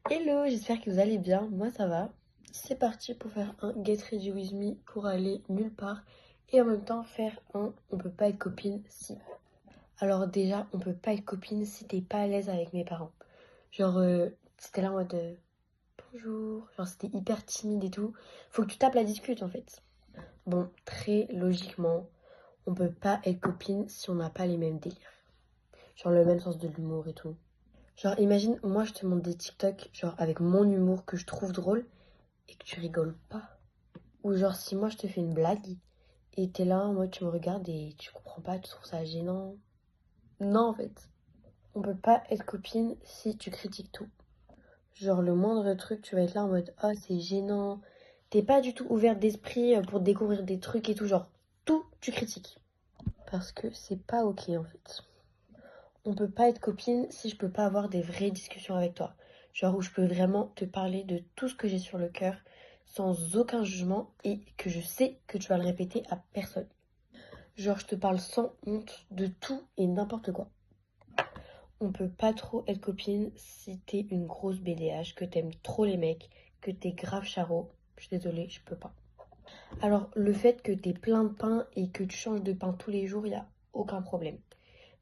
Hello, j'espère que vous allez bien, moi ça va. C'est parti pour faire un Get Ready With Me pour aller nulle part et en même temps faire un on peut pas être copine si. Alors déjà, on peut pas être copine si t'es pas à l'aise avec mes parents. Genre, c'était là en mode bonjour, genre c'était hyper timide et tout. Faut que tu tapes la discute en fait. Bon, très logiquement, on peut pas être copine si on n'a pas les mêmes délires. Genre le même sens de l'humour et tout. Genre imagine, moi je te montre des TikTok, genre avec mon humour que je trouve drôle et que tu rigoles pas. Ou genre si moi je te fais une blague et t'es là en mode tu me regardes et tu comprends pas, tu trouves ça gênant. Non en fait. On peut pas être copine si tu critiques tout. Genre le moindre truc, tu vas être là en mode oh c'est gênant. T'es pas du tout ouvert d'esprit pour découvrir des trucs et tout. Genre tout tu critiques. Parce que c'est pas ok en fait. On peut pas être copine si je peux pas avoir des vraies discussions avec toi. Genre où je peux vraiment te parler de tout ce que j'ai sur le cœur sans aucun jugement et que je sais que tu vas le répéter à personne. Genre je te parle sans honte de tout et n'importe quoi. On peut pas trop être copine si t'es une grosse BDH, que t'aimes trop les mecs, que t'es grave charo. Je suis désolée, je peux pas. Alors le fait que t'aies plein de pain et que tu changes de pain tous les jours, y a aucun problème.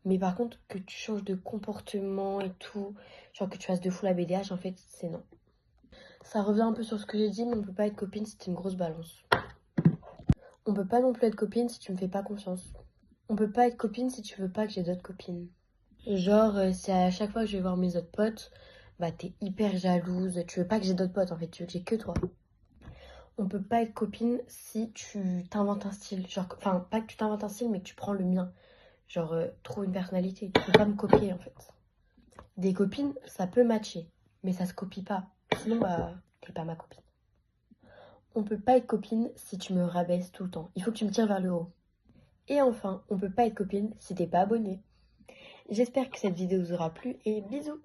Mais par contre, que tu changes de comportement et tout, genre que tu fasses de fou la BDH, en fait, c'est non. Ça revient un peu sur ce que j'ai dit, mais on peut pas être copine si t'es une grosse balance. On peut pas non plus être copine si tu me fais pas confiance. On peut pas être copine si tu veux pas que j'ai d'autres copines. Genre, si à chaque fois que je vais voir mes autres potes, bah t'es hyper jalouse, tu veux pas que j'ai d'autres potes en fait, tu veux que j'ai que toi. On peut pas être copine si tu t'inventes un style. Genre, enfin, pas que tu t'inventes un style, mais que tu prends le mien. Genre, trouve une personnalité. Tu peux pas me copier en fait. Des copines, ça peut matcher, mais ça se copie pas. Sinon, bah, t'es pas ma copine. On peut pas être copine si tu me rabaisses tout le temps. Il faut que tu me tires vers le haut. Et enfin, on peut pas être copine si t'es pas abonné. J'espère que cette vidéo vous aura plu et bisous!